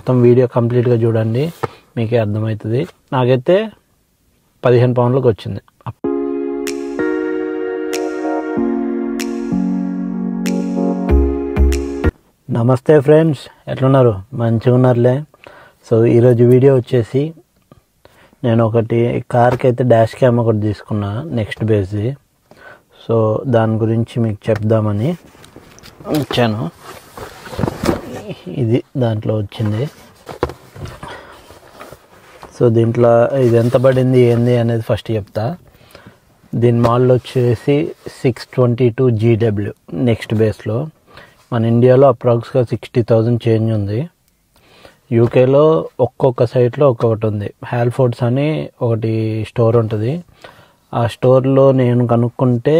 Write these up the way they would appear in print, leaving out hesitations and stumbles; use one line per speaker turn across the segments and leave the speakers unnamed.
మొత్తం వీడియో కంప్లీట్గా చూడండి, మీకే అర్థమవుతుంది. నాకైతే 15 పౌండ్లకు వచ్చింది. నమస్తే ఫ్రెండ్స్, ఎట్లున్నారు? మంచిగా ఉన్నారులే. సో ఈరోజు వీడియో వచ్చేసి నేను ఒకటి కార్కి అయితే డాష్ క్యామ్ ఒకటి తీసుకున్నా, నెక్స్ట్ బేస్ది. సో దాని గురించి మీకు చెప్దామని వచ్చాను. ఇది దాంట్లో వచ్చింది. సో దీంట్లో ఇది ఎంత పడింది ఏంది అనేది ఫస్ట్ చెప్తా. దీని మోడల్ వచ్చేసి 622 GW నెక్స్ట్ బేస్లో. మన ఇండియాలో అప్రాక్స్గా 60,000 చేంజ్ ఉంది. యూకేలో ఒక్కొక్క సైట్లో ఒక్కొక్కటి ఉంది. హాల్ఫోర్డ్స్ అని ఒకటి స్టోర్ ఉంటుంది. ఆ స్టోర్లో నేను కనుక్కుంటే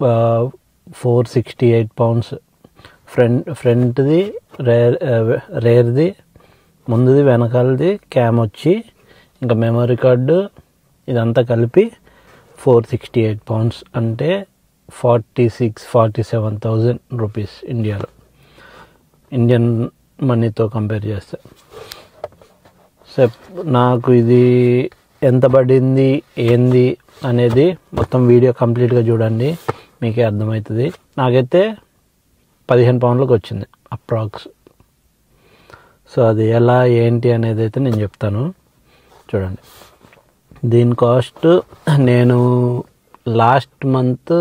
468 పౌండ్స్. ఫ్రంట్ది రేర్ది, ముందుది వెనకాలది క్యామ్ వచ్చి ఇంకా మెమరీ కార్డు ఇదంతా కలిపి 468 పౌండ్స్ అంటే 47,000 రూపీస్ ఇండియాలో, ఇండియన్ మనీతో కంపేర్ చేస్తే. సో నాకు ఇది ఎంత పడింది ఏంది అనేది మొత్తం వీడియో కంప్లీట్గా చూడండి, మీకే అర్థమవుతుంది. నాకైతే 15 పౌండ్లకు వచ్చింది అప్రాక్స్. సో అది ఎలా ఏంటి అనేది అయితే నేను చెప్తాను, చూడండి. దీని కాస్ట్ నేను లాస్ట్ మంత్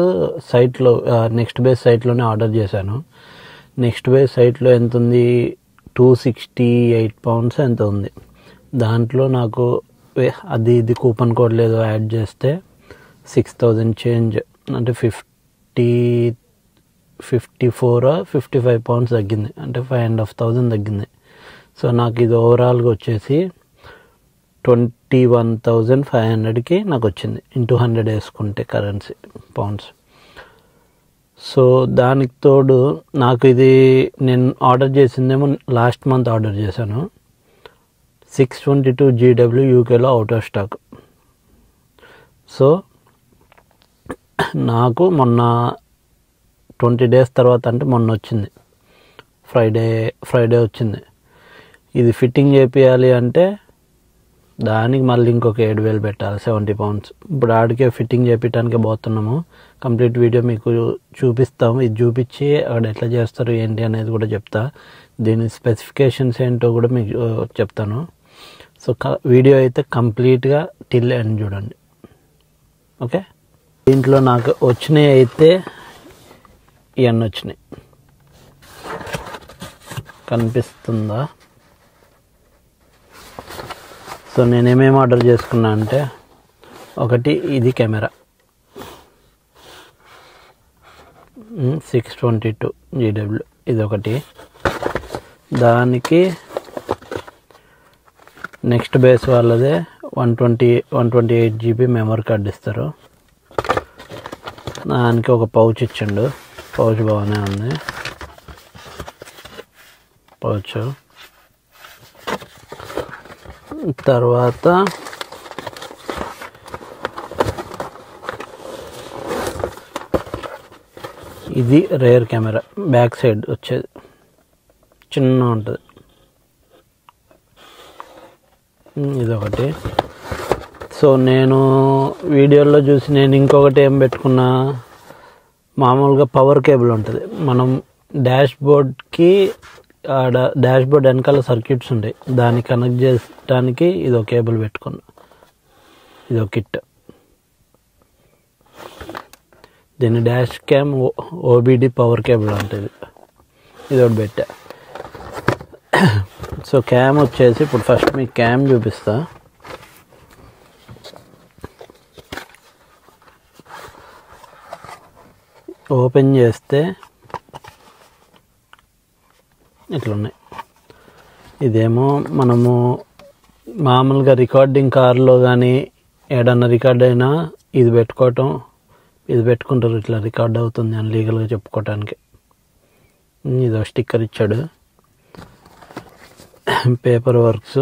సైట్లో నెక్స్ట్ బేస్ సైట్లోనే ఆర్డర్ చేశాను. నెక్స్ట్ బేస్ సైట్లో ఎంత ఉంది, 268 పౌండ్స్ ఎంత ఉంది. దాంట్లో నాకు అది ఇది కూపన్ కోడ్ లేదో యాడ్ చేస్తే 6,000 చేంజ్ అంటే 54-55 పౌండ్స్ తగ్గింది, అంటే 5,500 తగ్గింది. సో నాకు ఇది ఓవరాల్గా వచ్చేసి 21,500కి నాకు వచ్చింది. ఇంటూ 100 వేసుకుంటే కరెన్సీ పౌండ్స్. సో దానికి తోడు నాకు ఇది నేను ఆర్డర్ చేసిందేమో లాస్ట్ మంత్ ఆర్డర్ చేశాను. 622 GW యూకేలో అవుట్ ఆఫ్ స్టాక్. సో నాకు మొన్న 20 days తర్వాత, అంటే మొన్న వచ్చింది, ఫ్రైడే వచ్చింది. ఇది ఫిట్టింగ్ చేపియాలి అంటే దానికి మళ్ళీ ఇంకొక 7,000 పెట్టాలి, 70 పౌండ్స్. ఇప్పుడు ఆడికే ఫిట్టింగ్ చేపించడానికే పోతున్నాము. కంప్లీట్ వీడియో మీకు చూపిస్తాము. ఇది చూపించి అక్కడ ఎట్లా చేస్తారు ఏంటి అనేది కూడా చెప్తా. దీని స్పెసిఫికేషన్స్ ఏంటో కూడా మీకు చెప్తాను. సో వీడియో అయితే కంప్లీట్గా టిల్ ఎండ్ చూడండి, ఓకే. దీంట్లో నాకు వచ్చినాయి అయితే ఇవన్నీ వచ్చినాయి, కనిపిస్తుందా? సో నేనేమేమి ఆర్డర్ చేసుకున్నా అంటే, ఒకటి ఇది కెమెరా 622 GW, ఇది ఒకటి. దానికి నెక్స్ట్ బేస్ వాళ్ళదే 128 GB మెమరీ కార్డు ఇస్తారు. దానికి ఒక పౌచ్ ఇచ్చిండు. పౌచ్ బాగానే ఉంది. పౌచ్ తర్వాత ఇది రేర్ కెమెరా, బ్యాక్ సైడ్ వచ్చేది, చిన్న ఉంటుంది. ఇదొకటి. సో నేను వీడియోలో చూసి నేను ఇంకొకటి ఏం పెట్టుకున్నా, మామూలుగా పవర్ కేబుల్ ఉంటుంది. మనం డాష్ బోర్డ్కి డాష్ బోర్డ్ వెనకాల సర్క్యూట్స్ ఉంటాయి, దాన్ని కనెక్ట్ చేయడానికి ఇదో కేబుల్ పెట్టుకున్నా. ఇదో కిట్. దీన్ని dash cam OBD power cable ఉంటుంది, ఇదొకటి పెట్టా. సో క్యామ్ వచ్చేసి ఇప్పుడు ఫస్ట్ మీకు క్యామ్ చూపిస్తా. ఓపెన్ చేస్తే ఇట్లున్నాయి. ఇదేమో మనము మామూలుగా రికార్డింగ్ కార్లో కానీ ఏడన్నా రికార్డ్ అయినా ఇది పెట్టుకుంటారు, ఇట్లా రికార్డ్ అవుతుంది అని లీగల్గా చెప్పుకోవటానికి. ఇదో స్టిక్కర్ ఇచ్చాడు, paper works,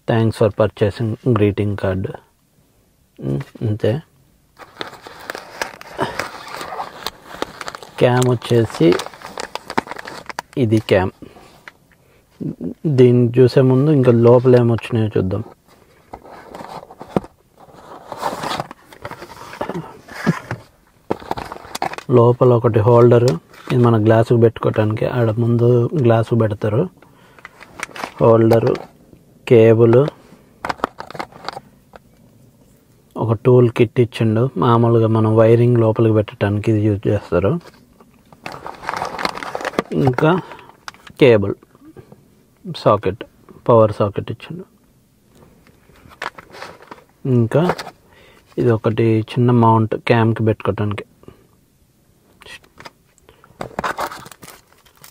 thanks for purchasing greeting card, అంతే. క్యామ్ వచ్చేసి ఇది క్యామ్, దీన్ని చూసే ముందు ఇంకా లోపల ఏమొచ్చినాయో చూద్దాం. లోపల ఒకటి హోల్డరు, ఇది మన గ్లాసుకు పెట్టుకోవటానికి. ఆడ ముందు గ్లాసు పెడతారు. హోల్డరు, కేబుల్, ఒక టూల్ కిట్ ఇచ్చిండు. మామూలుగా మనం వైరింగ్ లోపలికి పెట్టడానికి ఇది యూజ్ చేస్తారు. ఇంకా కేబుల్, సాకెట్, పవర్ సాకెట్ ఇచ్చిండు. ఇంకా ఇది ఒకటి చిన్న మౌంట్ క్యామ్కి పెట్టుకోవటానికి.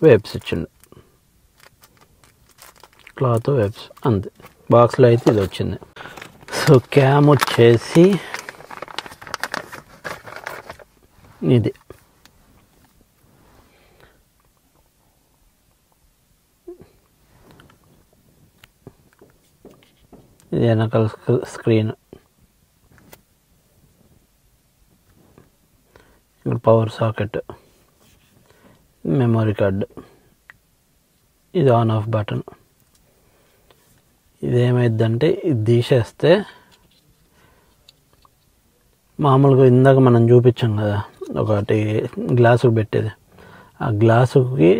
వెబ్స్ ఇచ్చిండు, క్లాత్ వెబ్స్, అంతే. బాక్స్లో అయితే ఇది వచ్చింది. సో క్యామ్ వచ్చేసి ఇది. ఇది వెనకాల స్క్రీన్. ఇక్కడ పవర్ సాకెట్, మెమరీ కార్డు, ఇది ఆన్ ఆఫ్ బటన్. ఇదేమైందంటే ఇది తీసేస్తే మామూలుగా ఇందాక మనం చూపించాం కదా ఒకటి గ్లాసుకు పెట్టేది, ఆ గ్లాసుకి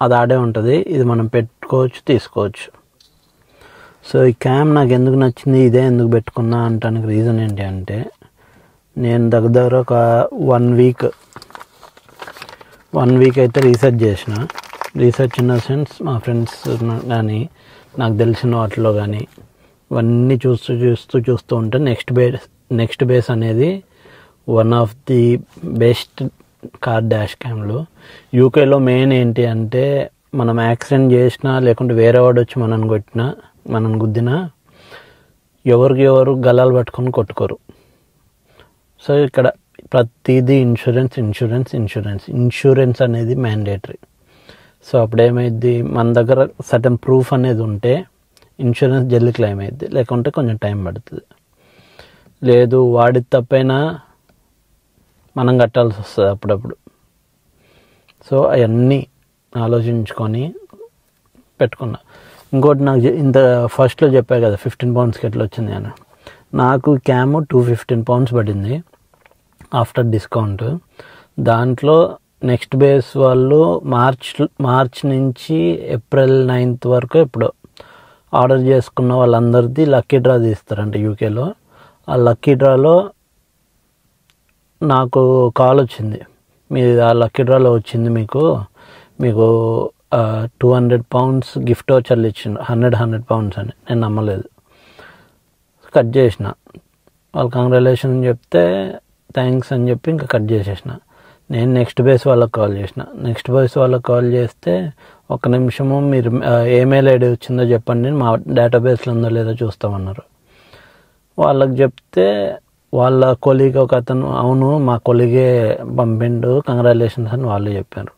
అది ఆడే ఉంటుంది. ఇది మనం పెట్టుకోవచ్చు, తీసుకోవచ్చు. సో ఈ క్యామ్ నాకు ఎందుకు నచ్చింది, ఇదే ఎందుకు పెట్టుకున్నా అంటానికి రీజన్ ఏంటి అంటే, నేను దగ్గర ఒక 1 వీక్ అయితే రీసెర్చ్ చేసిన. రీసెర్చ్ ఇన్ ద సెన్స్ మా ఫ్రెండ్స్ కానీ నాకు తెలిసిన వాటిలో కానీ ఇవన్నీ చూస్తూ ఉంటే నెక్స్ట్ బేస్ అనేది one of the best car dash క్యామ్లు. యూకేలో మెయిన్ ఏంటి అంటే, మనం యాక్సిడెంట్ చేసినా లేకుంటే వేరే వాడు వచ్చి మనం గుద్దినా ఎవరికి ఎవరు గల్లాలు పట్టుకొని కొట్టుకోరు. సో ఇక్కడ ప్రతిదీ ఇన్సూరెన్స్ అనేది మ్యాండేటరీ. సో అప్పుడేమైద్ది, మన దగ్గర సర్టన్ ప్రూఫ్ అనేది ఉంటే ఇన్సూరెన్స్ జల్ది క్లెయిమ్ అయ్యిద్ది, లేకుంటే కొంచెం టైం పడుతుంది. లేదు వాడి తప్పైనా మనం కట్టాల్సి వస్తుంది అప్పుడప్పుడు. సో అవన్నీ ఆలోచించుకొని పెట్టుకున్నా. ఇంకోటి నాకు ఇంత ఫస్ట్లో చెప్పా కదా 15 poundsకి ఎట్లా వచ్చింది అని. నాకు క్యామ్ 215 pounds పడింది ఆఫ్టర్ డిస్కౌంట్. దాంట్లో నెక్స్ట్ బేస్ వాళ్ళు మార్చ్ నుంచి ఏప్రిల్ 9th వరకు ఎప్పుడో ఆర్డర్ చేసుకున్న వాళ్ళందరిది లక్కీ డ్రా తీస్తారంట యూకేలో. ఆ లక్కీ డ్రాలో నాకు కాల్ వచ్చింది, మీది ఆ లక్కీ డ్రాలో వచ్చింది, మీకు 200 pounds గిఫ్ట్ వచ్చర్లు ఇచ్చిండు, 100 pounds అని. నేను నమ్మలేదు, కట్ చేసిన. వాళ్ళు కంగ్రాచులేషన్ చెప్తే థ్యాంక్స్ అని చెప్పి ఇంకా కట్ చేసేసిన. నేను నెక్స్ట్ బేస్ వాళ్ళకి కాల్ చేస్తే, ఒక నిమిషము మీరు ఈమెయిల్ ఐడి వచ్చిందో చెప్పండి, మా డేటాబేస్లో ఉందో లేదో చూస్తామన్నారు. వాళ్ళకి చెప్తే వాళ్ళ కొలీగ్ ఒక అతను, అవును మా కొలీగే పంపిండు కంగ్రాచులేషన్స్ అని వాళ్ళు చెప్పారు.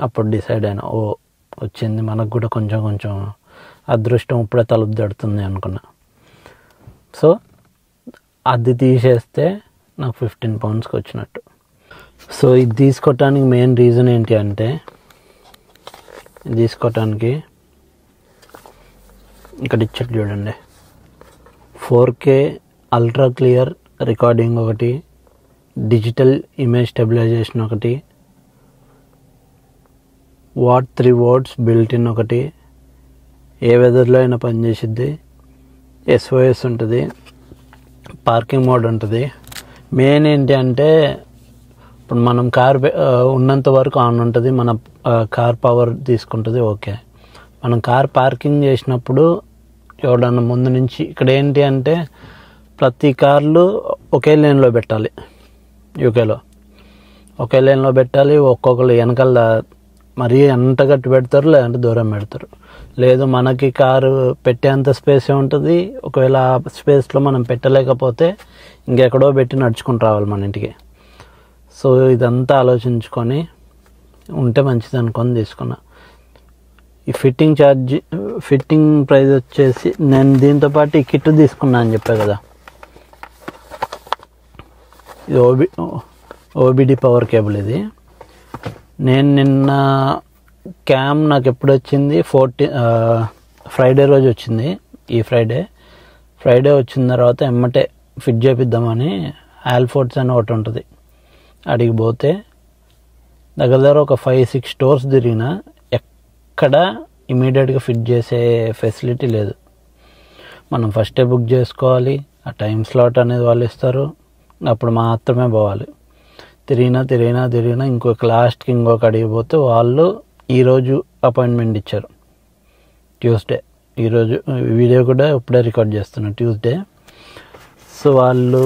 అప్పుడు డిసైడ్ అయినా, ఓ వచ్చింది, మనకు కూడా కొంచెం అదృష్టం ఇప్పుడే తలుపు తడుతుంది అనుకున్నా. సో అది తీసేస్తే నాకు 15 poundsకి వచ్చినట్టు. సో ఇది తీసుకోవటానికి మెయిన్ రీజన్ ఏంటి అంటే, ఇక్కడ ఇచ్చాడు చూడండి, 4K అల్ట్రా క్లియర్ రికార్డింగ్ ఒకటి, డిజిటల్ ఇమేజ్ స్టెబిలైజేషన్ ఒకటి, వాట్ 3 watts బిల్ట్ ఇన్ ఒకటి, ఏ వెదర్లో అయినా పనిచేసిద్ది, SOS ఉంటుంది, పార్కింగ్ మోడ్ ఉంటుంది. మెయిన్ ఏంటి అంటే, ఇప్పుడు మనం కార్ ఉన్నంత వరకు ఆన్ ఉంటుంది, మన కార్ పవర్ తీసుకుంటుంది. ఓకే, మనం కార్ పార్కింగ్ చేసినప్పుడు ఎవడన్నా ముందు నుంచి, ఇక్కడ ఏంటి అంటే ప్రతి కార్లు ఒకే లేన్లో పెట్టాలి. యూకేలో ఒకే లేన్లో పెట్టాలి. ఒక్కొక్కరు వెనకాల మరీ అంత గట్టి పెడతారు, లేదంటే దూరం పెడతారు. లేదు మనకి కారు పెట్టేంత స్పేసే ఉంటుంది. ఒకవేళ ఆ స్పేస్లో మనం పెట్టలేకపోతే ఇంకెక్కడో పెట్టి నడుచుకుంటూ రావాలి మన ఇంటికి. సో ఇదంతా ఆలోచించుకొని ఉంటే మంచిది అనుకొని తీసుకున్నా. ఈ ఫిట్టింగ్ ప్రైస్ వచ్చేసి, నేను దీంతో పాటు ఈ కిట్ తీసుకున్నా అని చెప్పా కదా, ఇది ఓబిడి పవర్ కేబుల్. ఇది నేను నిన్న క్యామ్ నాకు ఎప్పుడు వచ్చింది, ఫ్రైడే రోజు వచ్చింది. ఈ ఫ్రైడే వచ్చిన తర్వాత ఎమ్మటే ఫిట్ చేపిద్దామని ఆల్ఫోర్డ్స్ అని ఒకటి ఉంటుంది, అడిగి పోతే దగ్గర ఒక 5-6 స్టోర్స్ తిరిగినా ఎక్కడ ఇమీడియట్గా ఫిట్ చేసే ఫెసిలిటీ లేదు. మనం ఫస్టే బుక్ చేసుకోవాలి, ఆ టైం స్లాట్ అనేది వాళ్ళు ఇస్తారు, అప్పుడు మాత్రమే పోవాలి. తిరిగినా లాస్ట్కి ఇంకొక అడిగిపోతే వాళ్ళు ఈరోజు అపాయింట్మెంట్ ఇచ్చారు, ట్యూస్డే. ఈరోజు వీడియో కూడా ఇప్పుడే రికార్డ్ చేస్తున్నాను, ట్యూస్డే. సో వాళ్ళు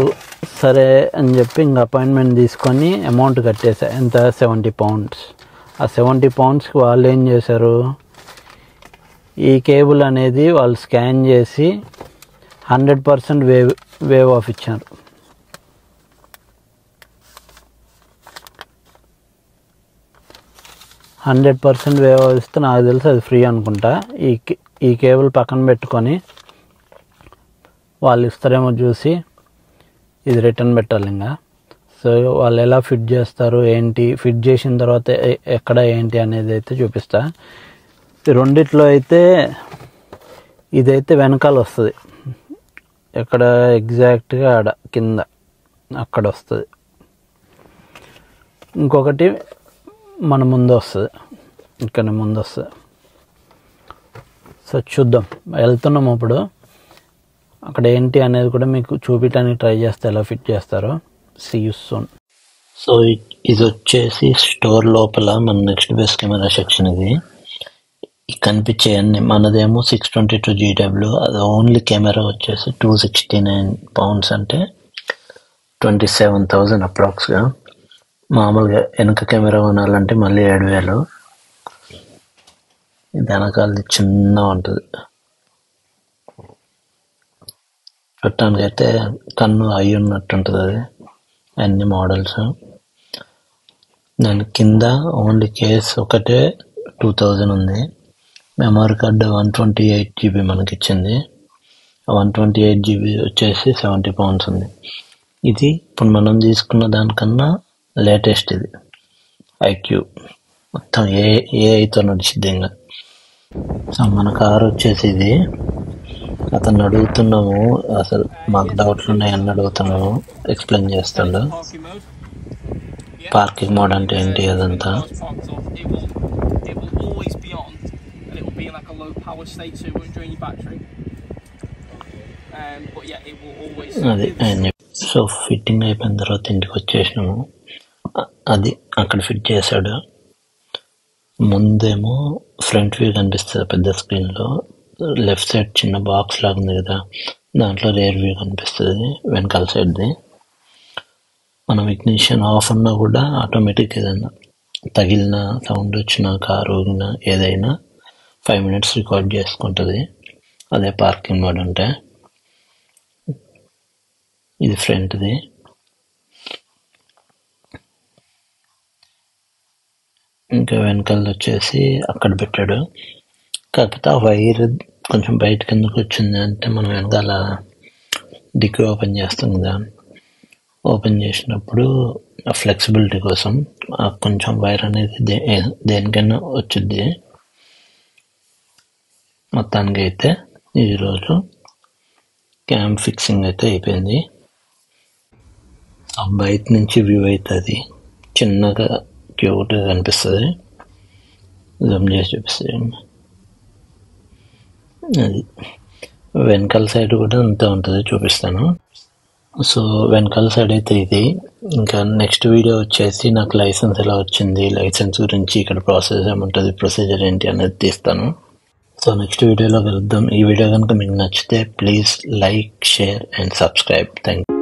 సరే అని చెప్పి ఇంక అపాయింట్మెంట్ తీసుకొని అమౌంట్ కట్టేసా. ఎంత? 70 pounds. ఆ 70 poundsకి వాళ్ళు ఏం చేశారు, ఈ కేబుల్ అనేది వాళ్ళు స్కాన్ చేసి 100% వేవ్ ఆఫ్ ఇచ్చారు. వేవ్ ఆఫ్ ఇస్తే నాకు తెలిసి అది ఫ్రీ అనుకుంటా. ఈ కేబుల్ పక్కన పెట్టుకొని వాళ్ళు ఇస్తారేమో చూసి ఇది రిటర్న్ పెట్టాలి ఇంకా. సో వాళ్ళు ఎలా ఫిట్ చేస్తారు ఏంటి, ఫిట్ చేసిన తర్వాత ఎక్కడ ఏంటి అనేది అయితే చూపిస్తా. రెండిట్లో అయితే ఇదైతే వెనకాల వస్తుంది, ఎక్కడ ఎగ్జాక్ట్గా ఆడ కింద అక్కడ వస్తుంది. ఇంకొకటి మన ముందు వస్తుంది, ఇక్కడ ముందు వస్తుంది. సో చూద్దాం, వెళ్తున్నాం ఇప్పుడు. అక్కడ ఏంటి అనేది కూడా మీకు చూపించడానికి ట్రై చేస్తే ఎలా ఫిట్ చేస్తారో. See you soon. సో ఇది వచ్చేసి స్టోర్ లోపల మన నెక్స్ట్ బేస్ కెమెరా సెక్షన్. ఇది కనిపించే అన్ని మనదేమో 622 GW, అది ఓన్లీ కెమెరా వచ్చేసి 269 pounds, అంటే 27,000 అప్రాక్స్గా. మామూలుగా వెనక కెమెరా కొనాలంటే మళ్ళీ 7,000. ఇది వెనకాలది చిన్న ఉంటుంది, చూడటానికి అయితే కన్ను అయి ఉన్నట్టు ఉంటుంది అది, అన్ని మోడల్స్. దాని కింద ఓన్లీ కేస్ ఒకటే 2,000 ఉంది. మెమరీ కార్డు 128 GB మనకి ఇచ్చింది. 128 GB వచ్చేసి 70 pounds ఉంది. ఇది ఇప్పుడు మనం తీసుకున్న దానికన్నా లేటెస్ట్. ఇది ఐక్యూ మొత్తం ఏఐతో నడిచిద్ది ఇంకా. సో మన కార్ వచ్చేసి ఇది. అతను అడుగుతున్నాము, అసలు మాకు డౌట్లు ఉన్నాయని అడుగుతున్నాము, ఎక్స్ప్లెయిన్ చేస్తాడు. పార్కింగ్ మోడ్ అంటే ఏంటి అదంతా. అది సో ఫిట్టింగ్ అయిపోయిన తర్వాత ఇంటికి వచ్చేసినాము. అది అక్కడ ఫిట్ చేశాడు. ముందేమో ఫ్రంట్ వ్యూ కనిపిస్తుంది పెద్ద స్క్రీన్లో, లెఫ్ట్ సైడ్ చిన్న బాక్స్ లాగా ఉంది కదా, దాంట్లో రేర్ వ్యూ కనిపిస్తుంది వెనకాల సైడ్ది. మనం ఇగ్నిషన్ ఆఫ్ ఉన్నా కూడా ఆటోమేటిక్ ఏదైనా తగిలిన సౌండ్ వచ్చినా, కారు ఊగినా ఏదైనా 5 minutes రికార్డ్ చేసుకుంటుంది. అదే పార్కింగ్ మోడ్ అంటే. ఇది ఫ్రంట్ది. ఇంకా వెనకాల వచ్చేసి అక్కడ పెట్టాడు. కాకపోతే ఆ వైర్ కొంచెం బయట కిందకు వచ్చింది అంటే మనం వెనకాల డిక్కీ ఓపెన్ చేస్తాం కదా, ఓపెన్ చేసినప్పుడు ఆ ఫ్లెక్సిబిలిటీ కోసం కొంచెం వైర్ అనేది దేనికైనా వచ్చింది. మొత్తానికి అయితే ఈరోజు క్యామ్ ఫిక్సింగ్ అయితే అయిపోయింది. బయట నుంచి వ్యూ అవుతుంది, చిన్నగా క్యూట్గా కనిపిస్తుంది. జూమ్ చేసి చూపిస్తుంది. అది వెనకాల సైడ్ కూడా అంతే ఉంటుంది, చూపిస్తాను. సో వెనకాల సైడ్ అయితే ఇది. ఇంకా నెక్స్ట్ వీడియో వచ్చేసి నాకు లైసెన్స్ ఎలా వచ్చింది, లైసెన్స్ గురించి ఇక్కడ ప్రాసెస్ ఏముంటుంది, ప్రొసీజర్ ఏంటి అనేది తీస్తాను. సో నెక్స్ట్ వీడియోలో కలుద్దాం. ఈ వీడియో కనుక మీకు నచ్చితే please like, share and subscribe. Thank you.